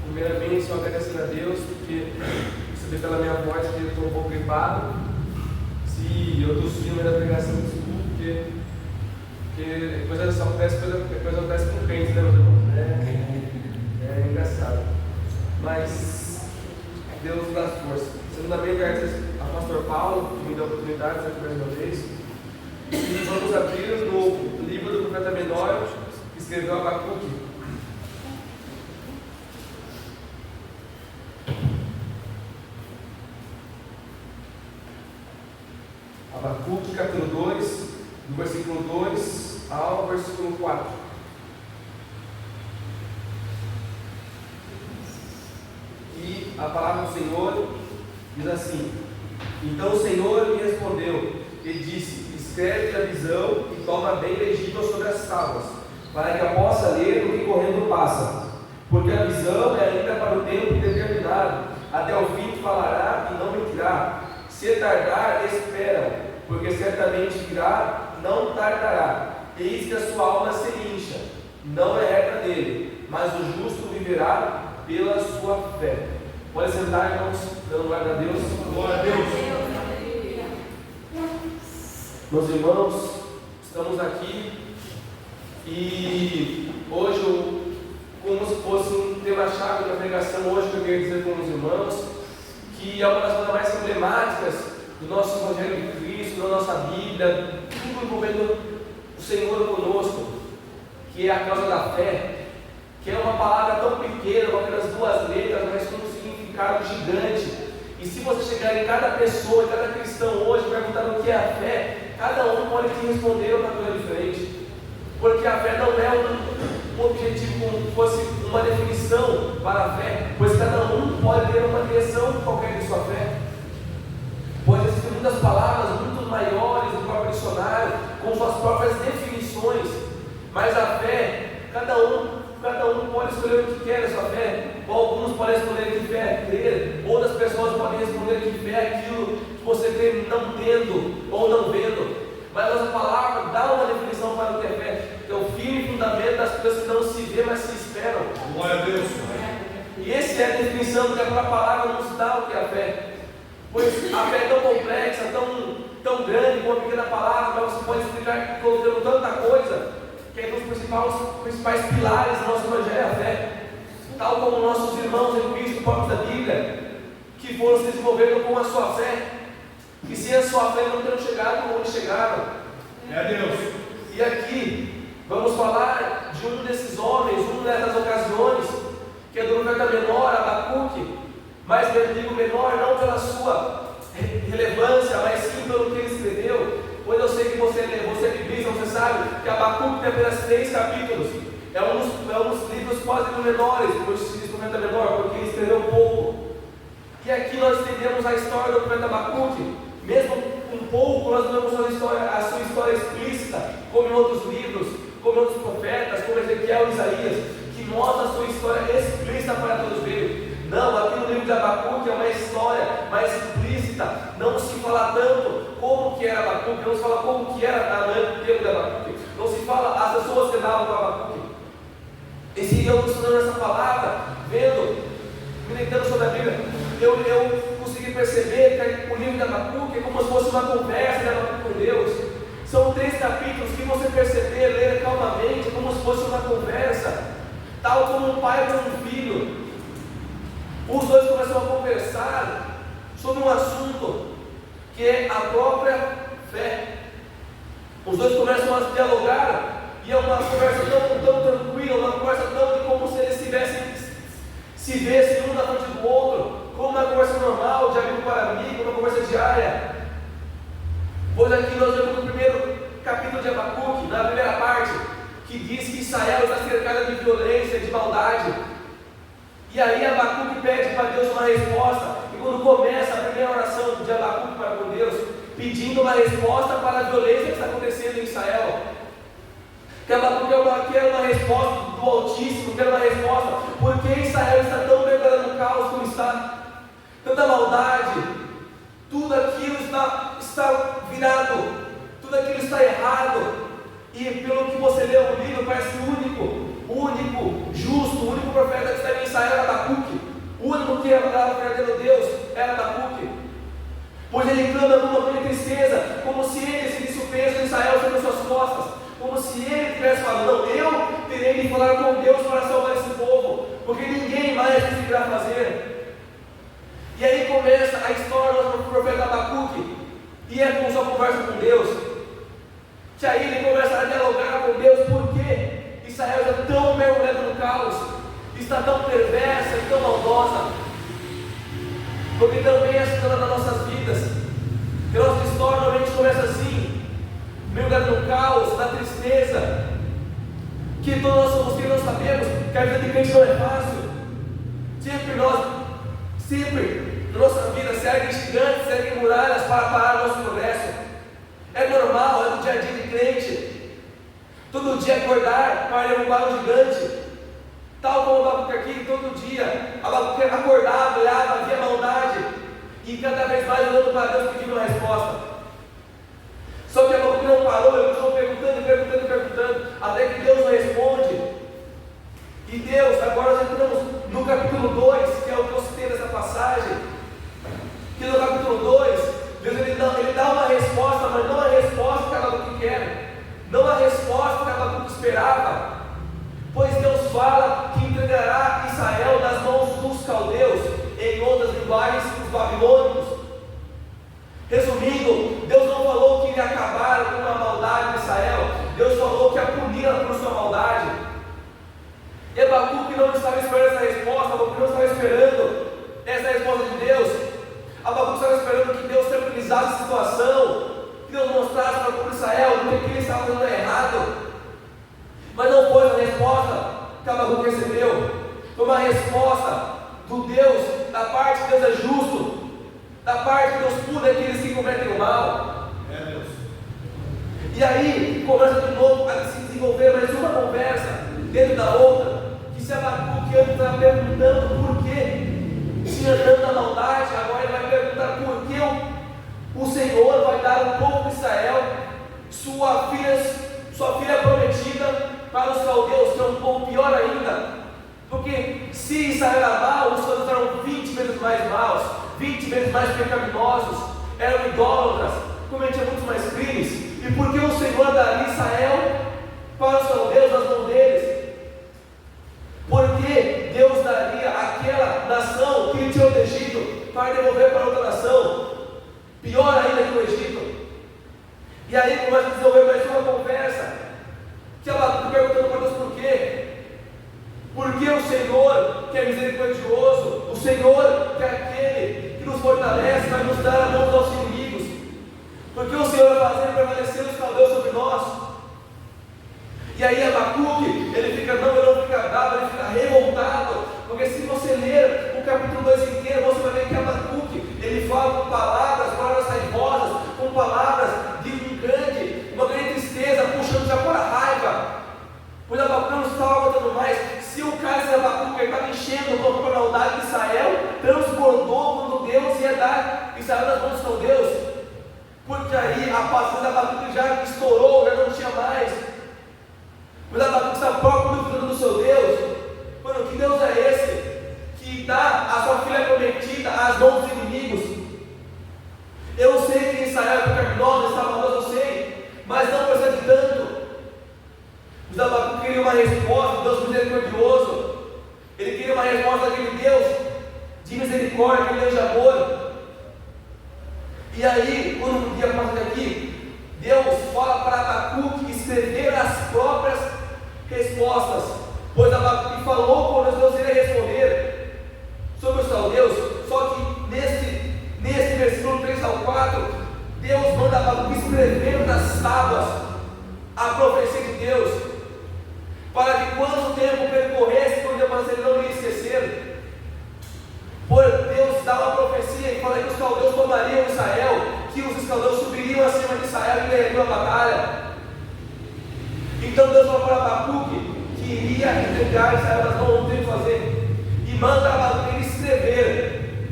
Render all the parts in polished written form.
Primeiramente, só agradecendo a Deus, porque você vê pela minha voz que eu estou um pouco gripado. Se eu tossir no meio da pregação, desculpa, porque coisa acontece com crente, né, meus irmãos? É engraçado. Mas Deus dá força. Segundamente, agradeço ao pastor Paulo, que me deu a oportunidade de estar mais uma vez. E vamos abrir no livro do profeta menor, que escreveu Abacuque. Abacuque, capítulo 2, do versículo 2 ao versículo 4. E a palavra do Senhor diz assim: Então o Senhor me respondeu e disse: Escreve a visão e toma bem legível sobre as tábuas, para que eu possa ler o que correndo passa. Porque a visão é ainda para o tempo determinado, até o fim falará e não mentirá. Se tardar, esperam, porque certamente virá, não tardará. Eis que a sua alma se incha, não é reta dele, mas o justo viverá pela sua fé. Pode sentar, irmãos, dando glória a Deus. Glória a Deus. Meus irmãos, estamos aqui e hoje, como se fosse um tema-chave da pregação, hoje que eu queria dizer com os irmãos, que é uma das coisas mais emblemáticas do nosso Evangelho de Cristo, da nossa Bíblia, tudo envolvendo o Senhor conosco, que é a causa da fé, que é uma palavra tão pequena, com apenas 2 letras, mas com um significado gigante. E se você chegar em cada pessoa, em cada cristão hoje, perguntando o que é a fé, cada um pode te responder uma coisa diferente. Porque a fé não é um objetivo como se fosse uma definição para a fé, pois cada um pode ter uma direção qualquer de sua fé. Pois existem muitas palavras muito maiores do próprio dicionário, com suas próprias definições, mas a fé, cada um pode escolher o que quer a sua fé. Alguns podem escolher que fé é crer, outras pessoas podem responder que fé é aquilo que você crê não tendo ou não vendo. Mas a nossa palavra dá uma definição para o que é fé. É o firme fundamento das coisas que não se vê, mas se esperam. Glória a Deus. E essa é a definição que aquela palavra nos dá o que é a fé. Pois a fé é tão complexa, tão grande, com uma pequena palavra, mas você pode explicar colocando tanta coisa, que é um dos principais pilares do nosso Evangelho é a fé. Tal como nossos irmãos em Cristo, próprios da Bíblia, que foram se desenvolvendo com a sua fé, e sem a sua fé não teriam chegado onde chegaram. É Deus. E aqui vamos falar de um desses homens, uma dessas ocasiões, que é do profeta menor, Abacuque, mas eu digo menor não pela sua relevância, mas sim pelo que ele escreveu. Pois eu sei que você é biblista, você sabe que Abacuque tem apenas 3 capítulos. É um dos livros quase menores, por isso se diz profeta menor, porque ele escreveu pouco. E aqui nós entendemos a história do profeta Abacuque. Mesmo com pouco, nós não vemos a sua história explícita, como em outros livros, como em outros profetas, como Ezequiel e Isaías, que mostra a sua história explícita para todos verem. Não, aqui no livro de Abacuque é uma história mais explícita. Não se fala tanto como que era Abacuque, não se fala como que era o tempo de Abacuque, não se fala as pessoas que andavam com Abacuque. E se eu estudando essa palavra, meditando sobre a Bíblia, eu consegui perceber que o livro de Abacuque é como se fosse uma conversa de Abacuque com Deus. São 3 capítulos que você perceber, ler calmamente, como se fosse uma conversa, tal como um pai com um filho. Os dois começam a conversar sobre um assunto que é a própria fé. Os dois começam a dialogar e é uma conversa tão tranquila, uma conversa tão como se eles se vissem um na frente do outro, como uma conversa normal, de amigo para amigo, uma conversa diária. Pois aqui nós vemos no primeiro capítulo de Abacuque, na primeira parte, que diz que Israel está cercada de violência, de maldade. E aí Abacuque pede para Deus uma resposta, e quando começa a primeira oração de Abacuque para com Deus, pedindo uma resposta para a violência que está acontecendo em Israel, que Abacuque quer uma resposta do Altíssimo, quer uma resposta, porque Israel está tão mergulhado no caos como está, tanta maldade, tudo aquilo está virado, tudo aquilo está errado, e pelo que você leu no livro, parece único, justo, o único profeta que está em Israel era Abacuque. se ele decidisse o peso de Israel sobre as suas costas, como se ele estivesse falando, não, eu terei que falar com Deus para salvar esse povo, porque ninguém mais conseguirá fazer. E aí começa a história do profeta Abacuque, e é com sua conversa com Deus, que aí ele começa a dialogar com Deus, porque Israel está tão mergulhado no caos, está tão perversa e tão maldosa, porque também é a história das nossas vidas, que a nossa história normalmente começa assim, mergulhado no caos, na tristeza, que todos nós somos que nós sabemos que a vida de crente não é fácil, sempre na nossa vida se erguem gigantes, se erguem muralhas para parar o nosso progresso, é normal, é do dia a dia de crente, todo dia acordar para derrubar um gigante, tal como o Abacuque aqui, todo dia, Abacuque acordava, olhava, via maldade, e cada vez mais olhando para Deus pedindo uma resposta. Só que Abacuque não parou, ele continuou perguntando, até que Deus não responde. E Deus, agora nós entramos no capítulo 2, que é o que eu citei nessa passagem, que no capítulo 2, Deus ele dá uma resposta, mas não a resposta que Abacuque quer, não a resposta que Abacuque esperava, pois Deus fala que entregará Israel nas mãos dos caldeus, em outras linguagens, os babilônicos. Resumindo, Deus não falou que iria acabar com a maldade de Israel, Deus falou que ia puni-la por sua maldade. E Abacuque não estava esperando essa resposta, Abacuque não estava esperando essa resposta de Deus, Abacuque estava esperando que Deus tranquilizasse a situação, que Deus mostrasse para o povo de Israel o que ele estava fazendo errado. Mas não foi a resposta que Abacuque recebeu, foi uma resposta do Deus, da parte de Deus é justo, da parte de Deus pune aqueles que cometem o mal. É Deus. E aí começa de novo a se desenvolver mais uma conversa dentro da outra, que se Abacuque antes estava perguntando por que tinha tanta maldade, agora ele vai perguntar por que o Senhor vai dar ao povo de Israel sua filha prometida para os caldeus, que é um pouco pior ainda, porque se Israel era mau, os caldeus eram 20 vezes mais maus, 20 vezes mais pecaminosos, eram idólatras, cometiam muitos mais crimes. E por que o Senhor daria Israel para os caldeus nas mãos deles? Porque Deus daria aquela nação que ele tirou do Egito para devolver para outra nação, pior ainda que o Egito. E aí começa a desenvolver mais uma conversa, que ela perguntando para Deus por quê? Porque o Senhor, que é misericordioso, o Senhor, que é aquele que nos fortalece, vai nos dar a mão dos nossos inimigos. Porque o Senhor vai fazer prevalecer os caldeus sobre nós. E aí Abacuque, ele não fica bravo, ele fica revoltado, porque se você ler o capítulo 2 inteiro, você vai ver que Abacuque, ele fala com palavras raivosas, com palavras de uma grande tristeza, puxando já por a raiva, pois Abacuque não estava aguentando mais. Se o caso de Abacuque estava enchendo o corpo da maldade de Israel, transbordou quando Deus ia dar Israel nas mãos dos caldeus, porque aí a paciência de Abacuque já estourou, já não tinha mais. Mas Abacuque está próprio do seu Deus. Mano, que Deus é esse que dá a sua filha prometida às mãos dos inimigos? Eu sei que Israel é pecaminosa, está maldosa, eu sei, mas não precisa de tanto. Mas Abacuque queria uma resposta de Deus misericordioso, ele queria uma resposta daquele Deus de misericórdia, aquele Deus de amor. E aí, quando um dia passa aqui, Deus fala para Abacuque escrever as próprias respostas, pois Abacuque falou quando Deus iria responder sobre os caldeus. Só que nesse versículo 3 ao 4, Deus manda Abacuque escrever nas tábuas a profecia de Deus, para que quando o tempo percorresse, quando ele não iria esquecer. Por Deus dá uma profecia e fala que os caldeus tomariam Israel, que os caldeus subiriam acima de Israel e ganhariam a batalha. Então Deus falou para Abacuque que iria entregar Israel nas mãos, não tem o que fazer, e manda Abacuque escrever,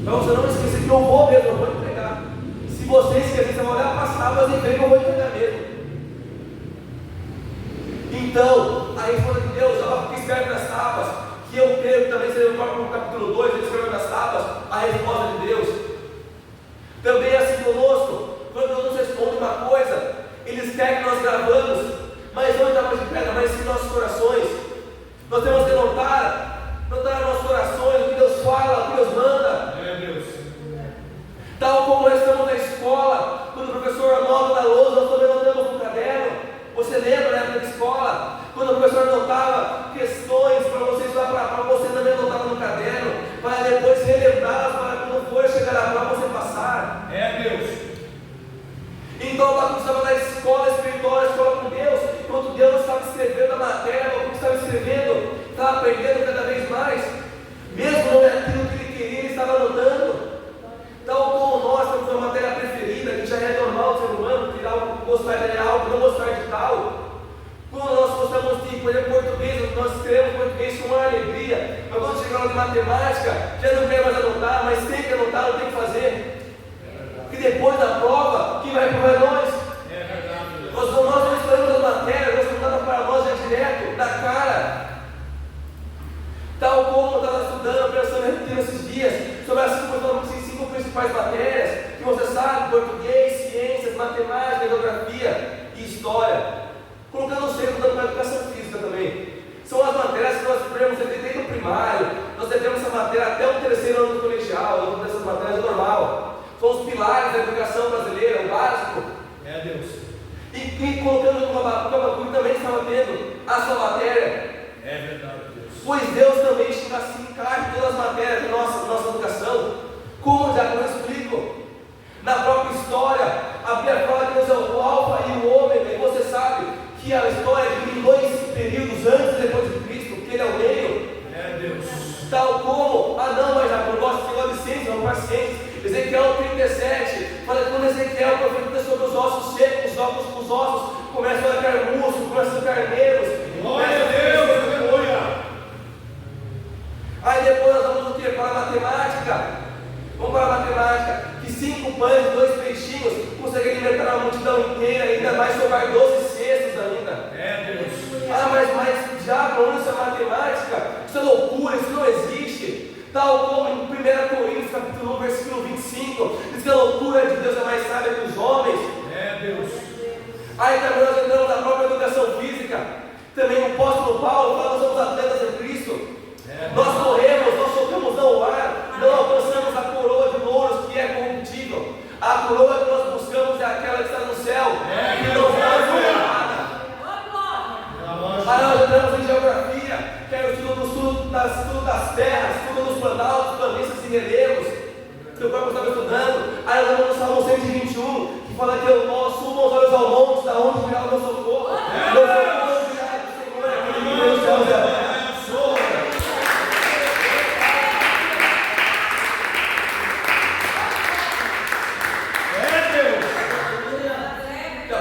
para você não esquecer que eu vou mesmo, eu vou entregar. Se você esquecer, você vai olhar para as tábuas e ver que eu vou entregar mesmo. Então, a resposta de Deus, Abacuque escreve nas tábuas, que eu creio que também seria no próprio capítulo 2, ele escreve nas tábuas a resposta de Deus. Também é assim conosco, quando Deus nos responde quer que nós gravamos, mas não em tábuas de pedra, mas sim em nossos corações. Nós temos que notar nos nossos corações o que Deus fala, o que Deus manda. Tal como nós estamos na escola, quando o professor anota na lousa, nós também anotamos no caderno. Você lembra na época de escola, quando o professor anotava questões para você estudar, para você também anotar no caderno, para depois relembrá-las, para quando for chegar a prova você passar. Então o Abacuque estava na escola espiritual, na escola com Deus, enquanto Deus estava escrevendo a matéria, o que estava escrevendo, estava aprendendo cada vez mais, mesmo não é aquilo que ele queria, ele estava anotando. Tal como nós temos uma matéria preferida, que já é normal do ser humano, que algo gostar de algo, não gostar de tal. Quando nós gostamos de, por exemplo, português, nós escrevemos português com uma alegria, mas quando chega na hora de matemática, já não quer mais anotar, mas tem que anotar, não tem que fazer. Porque depois da prova, quem vai provar é nós. Nós não escolhemos as matérias, nós estamos para nós já direto, da cara. Tal como eu estava estudando, pensando nesses dias, sobre as cinco principais matérias, que você sabe, português, ciências, matemática, geografia e história. Colocando o centro dando para a educação física também. São as matérias que nós devemos ter desde o primário, nós devemos essa matéria até o terceiro ano do colegial, essas matérias é normal. São os pilares da educação brasileira, o básico. E colocando no Abacuque também estava tendo a sua matéria. Pois Deus também está assim, cai todas as matérias da nossa educação, como já eu explico. Na própria história, a Bíblia fala que Deus é o Alfa e o Ômega, e você sabe que a história tem dois períodos, antes e depois de Cristo, que ele é o meio. Tal como, mas já eu gosto de falar de ciência, não faz ciência. Ezequiel 37, fala que quando Ezequiel profetiza sobre os ossos secos, os ossos começam a ficar músculos, começam a ficar negros. Glória a Deus, aleluia. Aí depois nós vamos o que? Para a matemática. Vamos para a matemática. Que 5 pães e 2 peixinhos conseguem alimentar uma multidão inteira, ainda mais sobrar 12 cestos ainda. Mas já falando isso é matemática, isso é loucura, isso não existe. Tal como em 1 Coríntios capítulo 1, versículo 25, diz que a loucura de Deus é mais sábia que os homens. Aí também nós entramos na própria educação física. Também o apóstolo Paulo fala: nós somos atletas em Cristo. Nós corremos, nós soltamos ao ar, não alcançamos a coroa de louros que é corruptível. A coroa que nós buscamos é aquela que está no céu, que não está formada. Aí nós entramos em geografia, que é o estudo das terras, estudo dos planaltos, planícies e relevos, que o próprio estava estudando. Aí nós vamos no Salmo 121, que fala que nós sumamos os olhos ao monte, da onde virá o meu socorro. Meu socorro virá do Senhor, aquele que Deus céus e a terra.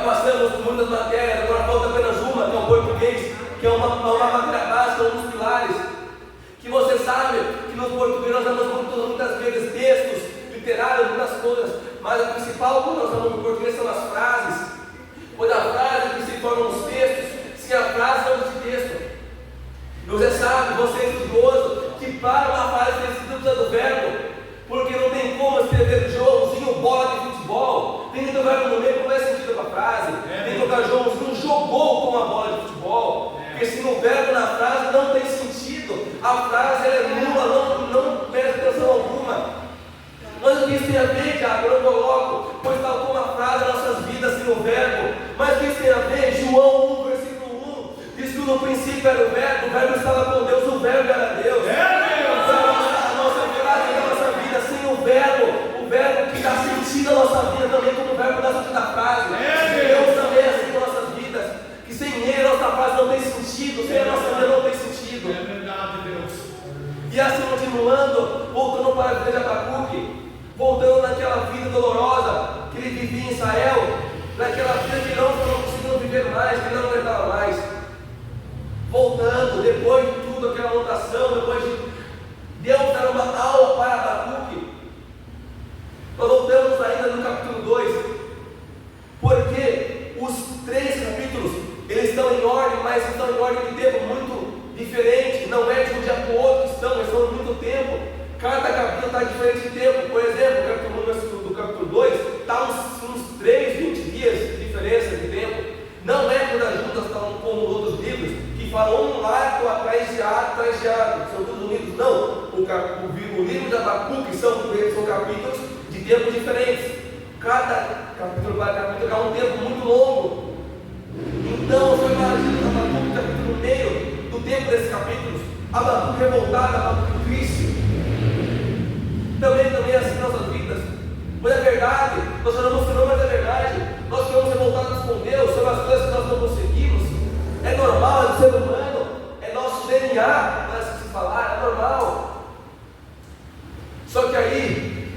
Passamos por muitas matérias, agora falta apenas uma, que é o português, que é uma matéria básica, um dos pilares. Que você sabe que no português nós damos muitas vezes textos literários, muitas coisas, mas a principal que nós damos no português são as frases. Pois a frase que se tornam os textos, sem a frase não existe texto. E você sabe, você é estudioso, que para uma frase precisa do verbo. Porque não tem como escrever Joãozinho bola de futebol. Tem que ter o verbo no meio, como é sentido para a frase. Tem que colocar Joãozinho jogou com a bola de futebol. Porque se no verbo na frase não tem sentido. A frase ela é nula, não presta atenção alguma. Mas o que isso tem a ver, Tiago? Eu não coloco. Pois tal como a frase, nossas vidas sem o verbo. Mas o que isso tem a ver? João 1, versículo 1. Diz que no princípio era o verbo estava com Deus, o verbo era Deus. O verbo que dá sentido à nossa vida também, como o verbo dá sentido à frase. Deus também é assim com nossas vidas, que sem Ele a nossa frase não tem sentido, sem a nossa vida não tem sentido. Deus. E assim continuando, voltando para a vida de Abacuque, voltando naquela vida dolorosa que ele vivia em Israel, naquela vida que não conseguiu viver mais, que não aguentava mais. Voltando, depois de tudo, aquela anotação, depois de Deus dar uma aula para Abacuque. Nós voltamos ainda no capítulo 2, porque os 3 capítulos, eles estão em ordem, mas estão em ordem de tempo muito diferente, não é de um dia para o outro que estão, eles estão muito tempo, cada capítulo está diferente de tempo. Por exemplo, o capítulo 1 do capítulo 2 está uns 3, 20 dias de diferença de tempo. são todos unidos. Não, o livro de Abacuque são capítulos de tempos diferentes. Cada capítulo é um tempo muito longo. Então, você imagina Abacuque capítulo no meio do tempo desses capítulos. Abacuque revoltado, Abacuque triste. Também é assim nas nossas vidas. Mas é verdade, nós falamos que não, mas é verdade. Nós ficamos revoltados com Deus sobre as coisas que nós não conseguimos. É normal, é do ser humano, é nosso DNA, não é assim se falar, é normal. Só que aí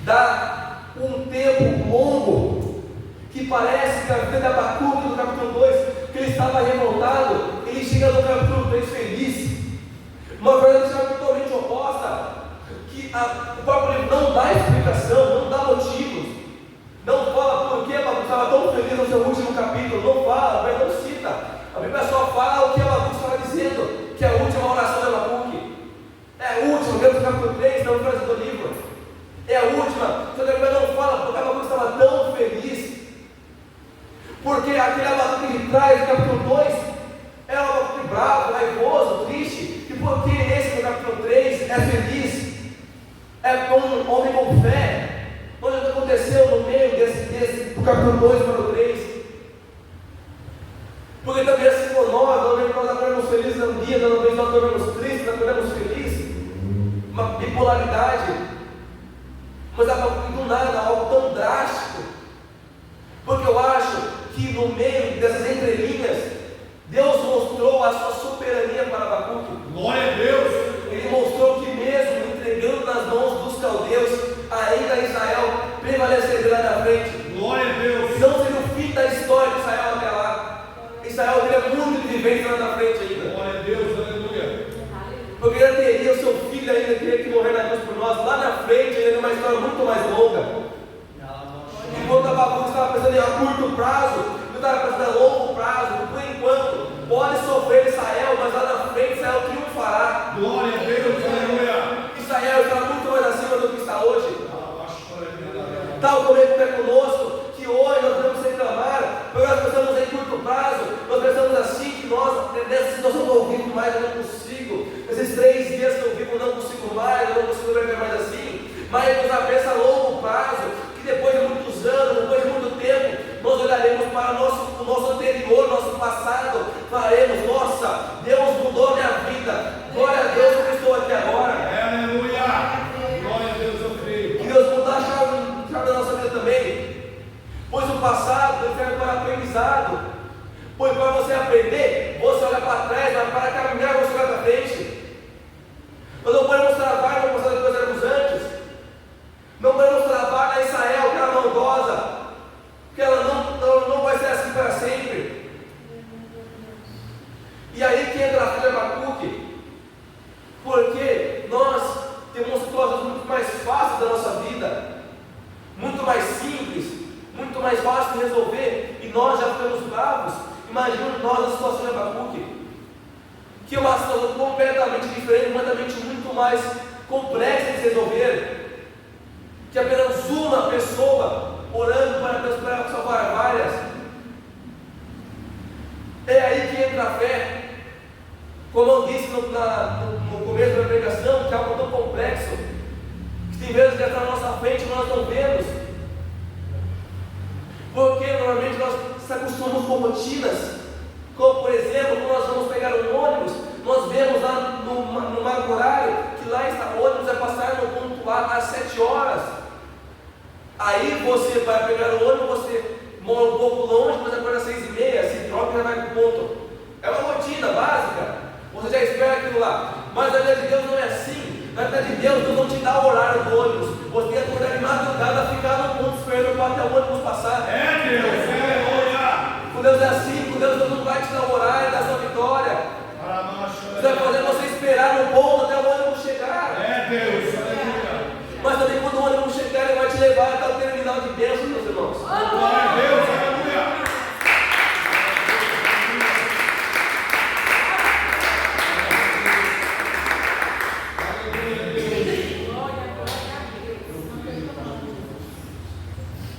dá um tempo longo que parece que a vida de Abacuque no capítulo 2, que ele estava revoltado, ele chega no capítulo 3 feliz. Uma verdade totalmente oposta. O próprio livro não dá explicação, não dá motivos, não fala por que Abacuque estava tão feliz no seu último capítulo, não fala, mas não cita. A Bíblia só fala o que Abacuque estava dizendo, que é a última oração de Abacuque. É a última, dentro do capítulo 3, não frase do livro. É a última, só que a Bíblia não fala porque Abacuque estava tão feliz. Porque aquele Abacuque que traz no capítulo 2 é um Abacuque bravo, raivoso, triste. E porque esse no capítulo 3 é feliz? É como um homem com fé. Olha o que aconteceu no meio do capítulo 2 para o 3. Porque também assim por nós acordamos felizes num dia, nós acordamos tristes, nós acordamos felizes. Uma bipolaridade. Mas do nada, algo tão drástico. Porque eu acho que no meio dessas entrelinhas, Deus mostrou a sua soberania para Abacuque. Glória a Deus! Ele mostrou que mesmo entregando nas mãos dos caldeus, ainda Israel prevaleceria lá na frente. Glória a Deus! Não seria o fim da história de Israel até lá. Israel teria muito de vivência lá na frente ainda. Glória a Deus, aleluia! Porque ele teria o seu filho ainda teria que morrer na cruz por nós. Lá na frente ainda uma história muito mais longa. Enquanto Abacuque estava pensando em a curto prazo, eu estava pensando a longo prazo. Por enquanto, pode sofrer Israel, mas lá na frente Israel triunfará. Glória a Deus, aleluia! Israel está muito mais acima do que está hoje. Tal como ele é conosco, que hoje nós devemos reclamar, porque nós pensamos em curto prazo, nós pensamos assim, que nessa situação eu não vivo mais, eu não consigo. Esses 3 dias que eu vivo, eu não consigo mais, eu não consigo viver mais assim. Mas ele nos pensa a longo prazo, que depois de muitos anos, depois de muito tempo, nós olharemos para o nosso anterior, nosso passado, faremos, nossa, Deus mudou a minha vida, glória a Deus que eu estou aqui agora. Aleluia! Glória a Deus, eu creio. Que Deus mudar a chave da nossa vida também, pois o passado serve para aprendizado, pois para você aprender, você olha para trás, mas para caminhar você olha para frente. Nós não podemos travar no passado que nós éramos antes, não podemos travar na Israel, que era maldosa, que ela não vai ser assim para sempre. E aí que entra a filha de Abacuque, porque nós temos situações muito mais fáceis da nossa vida, muito mais simples, muito mais fácil de resolver, e nós já ficamos bravos. Imagina nós na situação de Abacuque, que é uma situação completamente diferente, completamente muito mais complexa de se resolver, que apenas uma pessoa orando para Deus para salvar várias. É aí que entra a fé. Como eu disse no começo da pregação, que é algo tão complexo, que tem vezes que está na nossa frente nós não vemos, porque normalmente nós se acostumamos com rotinas, como por exemplo, quando nós vamos pegar um ônibus, nós vemos lá no marco horário, que lá está o ônibus vai passar no ponto A às 7 horas, aí você vai pegar o ônibus, você mora um pouco longe, mas agora às 6h30, se troca e já vai para o ponto. É uma rotina básica, você já espera aquilo lá, mas a vida de Deus não é assim. Na vida de Deus, Deus não te dá o horário do ônibus, você tem que acordar de madrugada, ficar no ponto esperando até o ônibus passar. É Deus, aleluia! Com Deus é assim, com Deus não vai te dar o horário da sua vitória, você vai fazer você esperar no ponto até o ônibus chegar. É Deus, aleluia! Mas também quando o ônibus chegar, ele vai te levar até o terminal de bênção, meus irmãos. Glória a Deus, aleluia!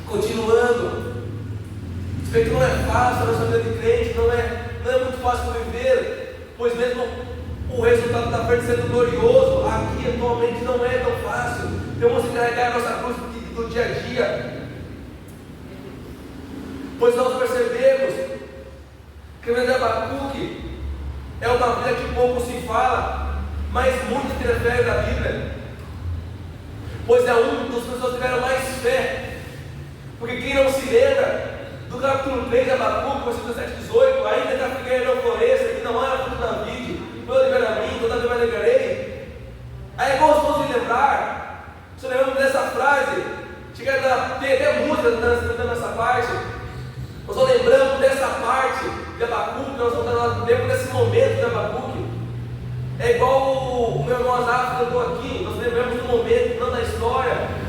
Continuando, você vê que não é fácil a nossa vida de crente, não é muito fácil viver, pois mesmo o resultado da frente sendo glorioso aqui atualmente não é tão fácil. Temos que carregar a nossa cruz do dia a dia. Pois nós percebemos que o livro de Abacuque é uma vida que pouco se fala, mas muito se refere da Bíblia. Pois é um dos pessoas que tiveram mais fé. Porque quem não se lembra do capítulo 3 de Abacuque, versículo 7 e 18, ainda que a figueira não floresça, que não há fruto na vide, eu liberar a mim, todavia eu alegrarei. Aí é gostoso de lembrar, se lembramos dessa frase, chega a ter até música cantando essa parte. Nós só lembramos dessa parte de Abacuque, nós lembramos desse momento de Abacuque. É igual o meu irmão Azaf cantou aqui, nós lembramos do momento, não da história.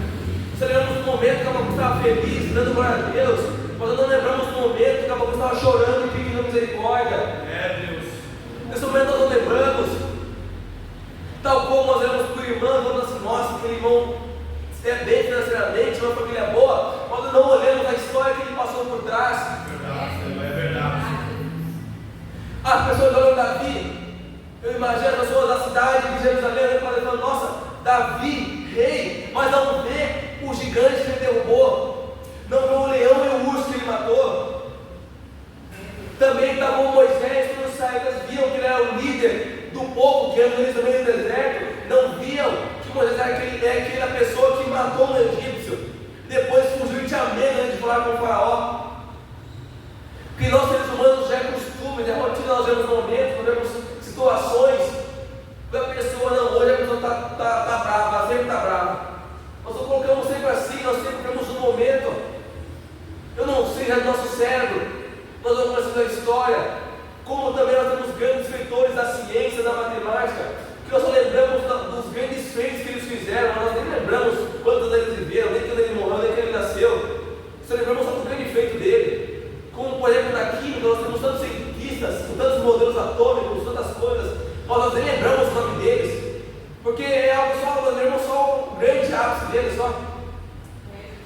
Nós lembramos do momento que Abacuque estava feliz, dando glória a Deus. Nós não lembramos do momento que Abacuque estava chorando e pedindo misericórdia. Deus. Nesse momento nós não lembramos. Tal como nós lembramos que o irmão, falando assim, nossa, aquele irmão é bem financeiramente, uma família boa, nós não olhamos a história que ele passou por trás. É verdade. As pessoas olham Davi, eu imagino as pessoas da cidade de Jerusalém falando, nossa, Davi, rei, mas não vê o gigante que ele derrubou, não vê o leão e o urso que ele matou. Também estava o Moisés, quando os israelitas viam que ele era o líder do povo que anda no meio do deserto, não viam que Moisés era aquela pessoa que matou um egípcio, depois fugiu e tinha medo de falar com o faraó. Porque nós seres humanos já é costume, é rotina, nós vemos momentos, nós vemos situações, a pessoa não, hoje a pessoa está brava, ela sempre está brava. Nós não colocamos sempre assim, nós sempre temos um momento. Eu não sei, é do nosso cérebro, nós vamos conhecendo a história, como também nós temos grandes feitores da ciência, da matemática, que nós só lembramos dos grandes feitos que eles fizeram, mas nós nem lembramos quantos eles viveram, nem quando ele morreu, nem quando ele nasceu. Só lembramos só do grande feito dele. Como, por exemplo, na química, nós temos tantos cientistas, com tantos modelos atômicos, tantas coisas, mas nós nem lembramos o nome deles, porque é algo só, nós lembramos só o grande ápice deles só.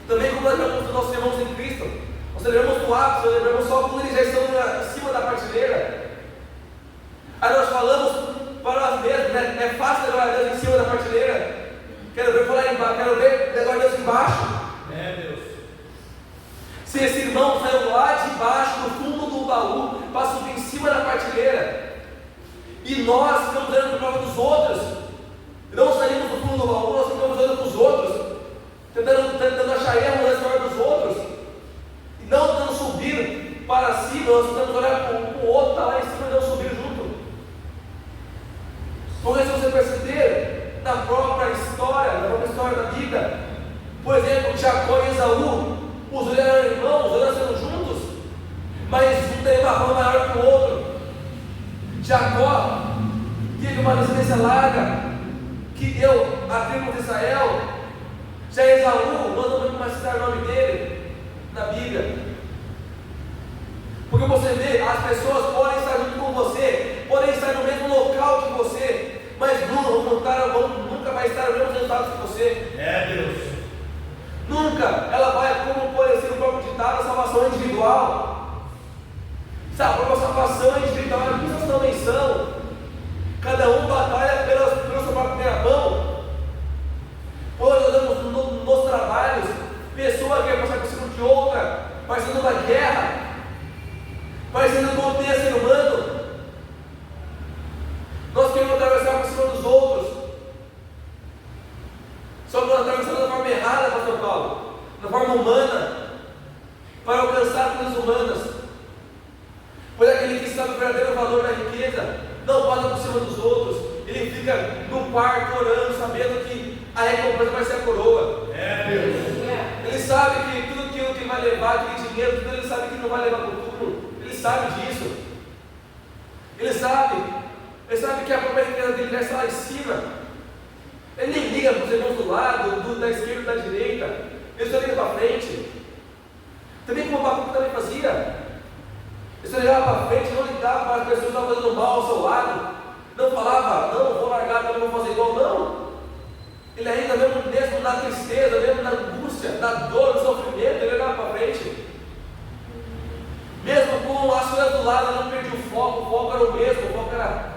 Também como nós lembramos dos nossos irmãos em Cristo, nós lembramos do ápice, nós lembramos só quando eles já estão em cima da prateleira. Aí nós falamos para nós mesmos, né? É fácil levar a Deus em cima da prateleira. Quero ver falar embaixo, quero ver levar Deus embaixo. Deus. Se esse irmão saiu lá de baixo, do fundo do baú, para subir em cima da prateleira, e nós ficamos olhando para o prova dos outros, não saímos do fundo do baú, nós ficamos olhando para os outros, tentando achar erro na história dos outros, e não tentando subir para cima, nós tentamos olhar para o outro, está lá em cima e não subir junto. Porque se você perceber, na própria história da Bíblia, por exemplo, Jacó e Esaú, os dois eram irmãos, os dois nasceram juntos, mas um tem uma fama maior que o outro. Jacó teve uma descendência larga, que deu a tribo de Israel. Já Esaú, nós não vamos mais citar o nome dele na Bíblia. Porque você vê, as pessoas podem estar junto com você, podem estar no mesmo local que você, mas nunca vai estar no mesmo resultado que você. Deus. Nunca ela vai, como por exemplo o próprio ditado, a salvação individual. Sabe, a salvação individual, as pessoas também são. Cada um batalha pelo seu próprio ganha-pão. Hoje nós vemos nos trabalhos pessoas que querem passar por cima de outra, parecendo uma guerra, parecendo que odeia ser humano. Nós queremos atravessar por cima dos outros. Só que nós atravessamos da forma errada, pastor Paulo, da forma humana, para alcançar coisas humanas. Pois aquele que sabe o verdadeiro valor da riqueza não passa por cima dos outros, ele fica no quarto orando, sabendo que a recompensa vai ser a coroa. Ele sabe que tudo aquilo que vai levar, aquele dinheiro, tudo ele sabe que não vai levar para o túmulo. Ele sabe disso. Ele sabe que a própria riqueza dele já está lá em cima. Ele nem liga para os irmãos do lado, da esquerda e da direita. Ele só liga para frente. Também como o Abacuque também fazia. Ele só ligava para frente, não ligava para as pessoas que estavam fazendo mal ao seu lado. Não falava, não, vou largar, não vou fazer igual, não. Ele ainda, mesmo na tristeza, mesmo na angústia, na dor, no sofrimento, ele olhava para frente. Mesmo com as coisas do lado, ele não perdia o foco era o mesmo, o foco era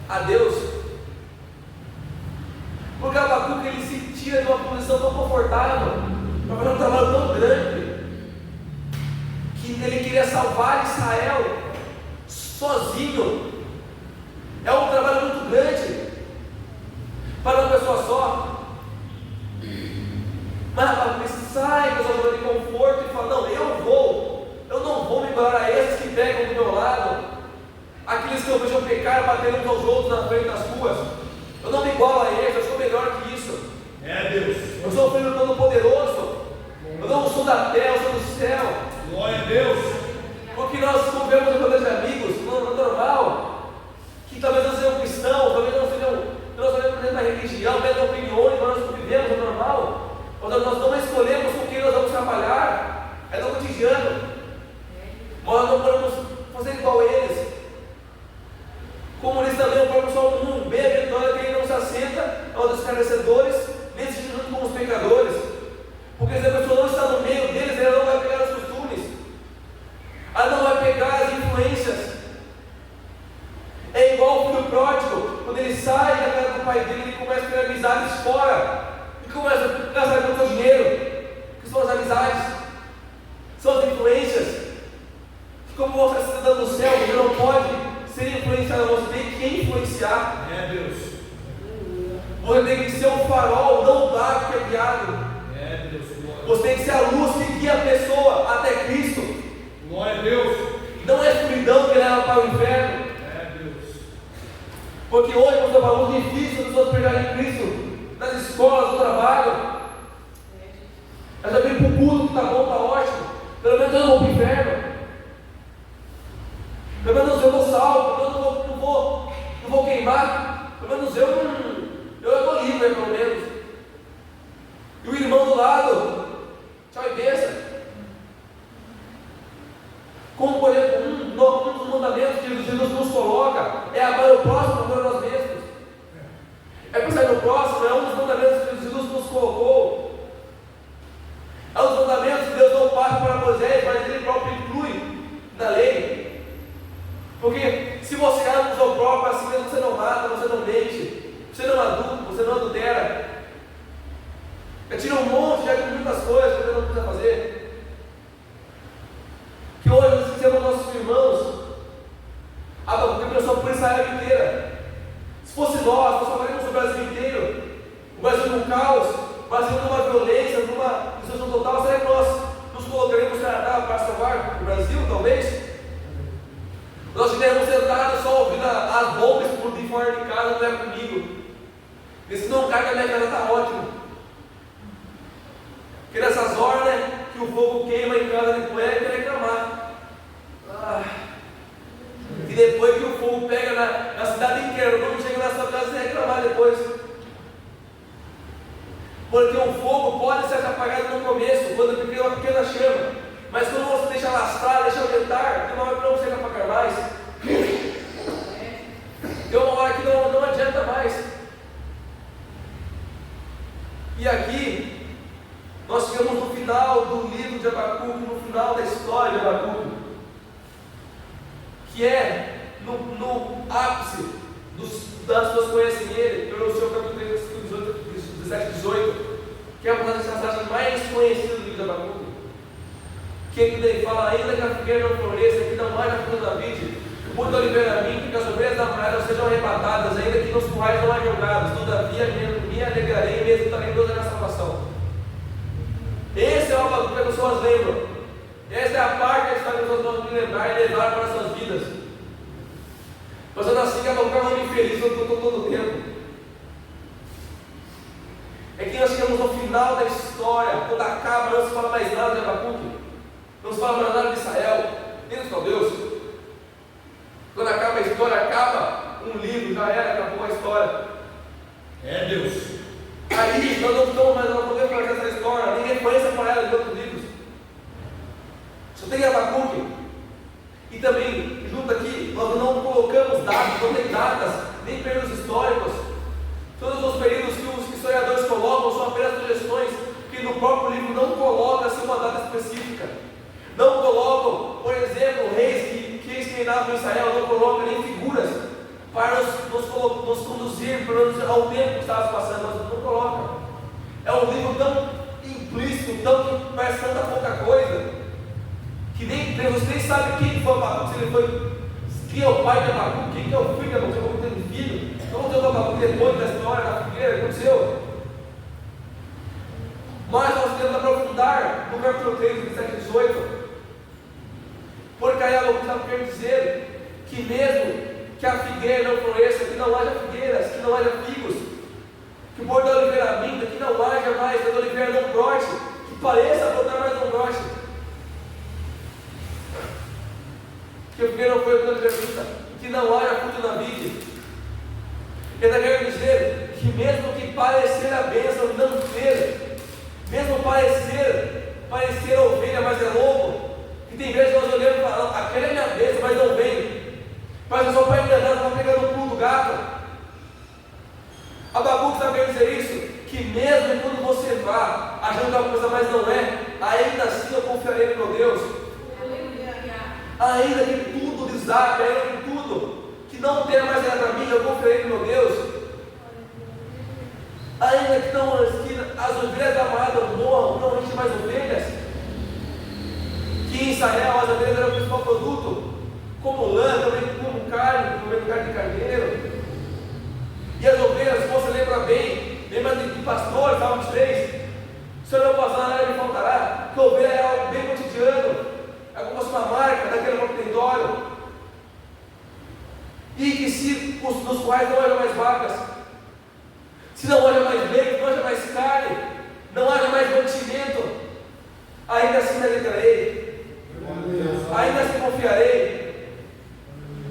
a Deus. confortável para fazer um trabalho tão grande que ele queria salvar Israel sozinho. É um trabalho muito grande para uma pessoa só. Mas rapaz, sai da zona de conforto e fala: não, eu não vou me igualar a esses que pegam do meu lado, aqueles que eu vejo pecar, batendo uns aos outros na frente das ruas. Eu não me igualo a eles, eu sou melhor que isso. É Deus. Eu sou o Filho do Todo-Poderoso. Eu não sou da terra, eu sou do céu. Glória a Deus. Porque nós convivemos em rodas de amigos, não é normal, que talvez não sejam cristãos, talvez não sejam, nós olhamos dentro da religião, mesmo opiniões, mas nós convivemos, é normal. Mas nós não escolhemos com quem nós vamos trabalhar, é no cotidiano. Mas nós não podemos fazer igual a eles. Como eles também, o próprio Salmo 1, bem-aventurado aquele que não se assenta aos escarnecedores, nem se junta com os pecadores. Porque se a pessoa não está no meio deles, ela não vai pegar os costumes, ela não vai pegar as influências. É igual o filho pródigo, quando ele sai da casa do pai dele, ele começa a ter amizades fora, e começa a gastar com o seu dinheiro, que são as amizades, são as influências. Que como você está cidadão do céu, você não pode ser influenciado, você tem que influenciar. É Deus. Você tem que ser um farol, não um barco que é guiado. É Deus. Você tem que ser a luz que guia a pessoa até Cristo. Glória a Deus. Não é a escuridão que leva para o inferno. É Deus. Porque hoje você fala muito difícil as pessoas pegarem Cristo nas escolas, no trabalho. Mas já vem para o culto que está bom, está ótimo. Pelo menos eu não vou para o inferno. Pelo menos eu vou salvo, pelo menos eu não vou queimar. Pelo menos eu estou livre, pelo menos. E o irmão do lado, tchau e benção. Como, por exemplo, um dos mandamentos que Jesus nos coloca é amar o próximo como nós mesmos. É pensar no próximo, é um dos mandamentos que Jesus nos colocou. É um dos mandamentos que Deus não passa para Moisés, mas Ele próprio inclui na lei. Porque se você ama o seu próprio, assim mesmo você não mata, você não mente, você não adultera, você não adultera. Tira um monte de muitas coisas que você não precisa fazer. Que hoje nós esquecemos nossos irmãos. Porque pensou por Israel inteira. Se fosse nós falaremos o Brasil inteiro. O Brasil num caos, o Brasil numa violência, numa destruição total. Será que nós nos colocaríamos para salvar o Brasil, talvez? Nós estivermos sentados só ouvindo as bombas explodir fora de casa, não é comigo. Porque se não cai na minha casa está ótimo. Porque nessas horas, né, que o fogo queima em casa de poeira, ele vai reclamar. E depois que o fogo pega na cidade inteira, quando chega na sua casa, você vai reclamar depois. Porque o fogo pode ser apagado no começo, quando tem uma pequena chama. Mas quando você deixa alastrar, deixa aumentar, tem uma hora que não consegue apagar mais. Tem uma hora que não adianta mais. E aqui, nós chegamos no final do livro de Abacuque, no final da história de Abacuque, que é no ápice das pessoas conhecem ele, pelo seu capítulo 17, 18, que é uma das passagens mais conhecidas do livro de Abacuque. Que ele fala: ainda que a figueira não floresça, que não haja fruto da vide, que muito oliveira minha, que as ovelhas da praia sejam arrebatadas, ainda que nos currais não hajam jogados, todavia me alegrarei e me exultarei em Deus da minha salvação. Esse é o Abacuque que as pessoas lembram. Essa é a parte que as pessoas vão lembrar e levar para as suas vidas. Pensando assim, que Abacuque é um homem infeliz todo o tempo. É que nós chegamos no final da história, quando acaba, não se fala mais nada de Abacuque. Não se fala mais nada de Israel, nem dos caldeus. Quando acaba a história, acaba um livro, já era, acabou a história. É Deus. Aí nós não estamos mais, não podemos fazer essa história, ninguém conhece para ela de outros livros. Só tem Abacuque. E também, junto aqui, nós não colocamos dados, não tem datas, nem períodos históricos. Todos os períodos que os historiadores colocam são apenas sugestões, que no próprio livro não coloca-se uma data específica. Não colocam, por exemplo, reis que reinavam em Israel, não colocam nem figuras para nos conduzir ao tempo que estava passando, não colocam. É um livro tão implícito, tão que parece tanta pouca coisa, que nem vocês sabem quem foi Abacuque, se ele foi, quem é o pai de Abacuque, quem é o filho de Abacuque, Abacuque teve filho, então tem o Abacuque depois da história da figueira, aconteceu. Mas nós temos aprofundar no capítulo 3, 27 e 18, porque aí Abacuque está querendo dizer que mesmo que a figueira não floresça, que não haja figueiras, que não haja figos, que o boi da oliveira minta, que não haja mais, que a oliveira não brote, que pareça brotar, mas não brote, que a figueira não foi da oliveira minta, que não haja fruto na vide. Ele está querendo dizer que mesmo que parecer a bênção não ter, mesmo parecer ovelha, mas é lobo, que tem vezes nós olhamos e falamos, aquela é minha bênção, mas não vem. Mas eu só para enganar, estou pegando o pulo do gato. Abacuque está querendo dizer isso, que mesmo quando você vá achando que é uma coisa, mas não é, ainda assim eu confiarei no meu Deus. Ainda que tudo desabe, ainda que tudo, que não tenha mais nada para mim, eu confiarei no meu Deus. Ainda que as ovelhas amadas morram, não existe mais ovelhas, que em Israel as ovelhas eram o principal produto, como lã, também como carne de carneiro. E as ovelhas, você lembra bem, lembra de pastor, Salmo 3, se eu não passar nada me faltará, que a ovelha é algo bem cotidiano, é como se fosse uma marca daquele próprio território. E que se nos quais não haja mais vacas, se não haja mais leite, não haja mais carne, não haja mais mantimento, ainda assim me alegrarei, ainda assim confiarei.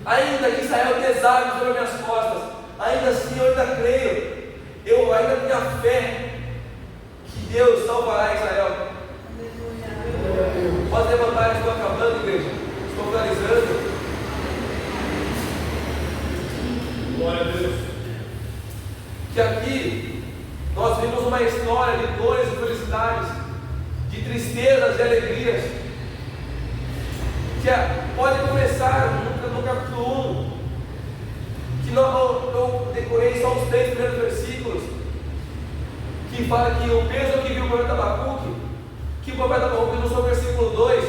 Ainda que Israel desabe sobre minhas costas, ainda assim eu ainda creio, eu ainda tenho a fé que Deus salvará Israel. Pode levantar, estou acabando, igreja, estou finalizando. Glória a Deus. Que aqui nós vimos uma história de dores e felicidades, de tristezas e alegrias, que pode começar no capítulo 1, que eu decorei só os 3 primeiros versículos, que fala que o peso que viu o profeta Abacuque, que o profeta Abacuque no seu versículo 2,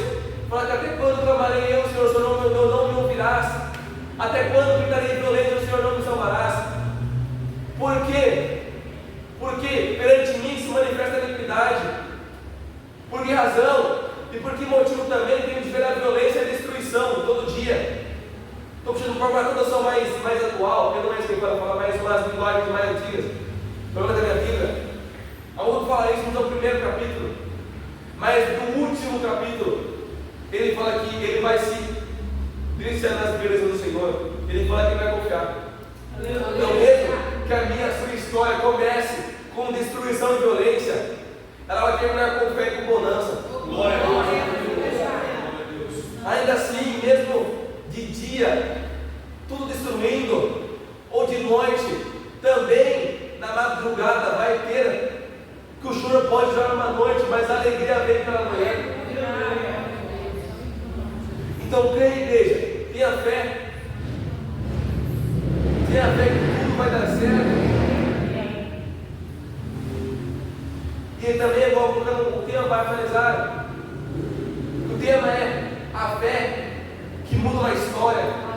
fala que até quando clamarei eu, Senhor, não me ouvirás, até quando gritarei violência, o Senhor não me salvarás. Por quê? Porque perante mim se manifesta a iniquidade. Por que razão? E por que motivo também tenho de ver a violência e a destruição todo dia? Estou puxando por uma tradução mais atual, eu não sei para falar mais umas linguagens mais antigas, pelo menos da minha vida. Alguns falam isso no primeiro capítulo, mas no último capítulo, ele fala que ele vai se deliciar nas belezas do Senhor, ele fala que ele vai confiar. Então, mesmo que a sua história comece com destruição e violência, ela vai terminar com fé e com bonança. Glória a Deus. Ainda assim, mesmo de dia, tudo destruindo, ou de noite, também na madrugada vai ter, que o choro pode durar uma noite, mas a alegria vem pela manhã. Então, creia, igreja, tenha fé que tudo vai dar certo. E também, igual o tema vai finalizar, o tema é a fé que muda uma história.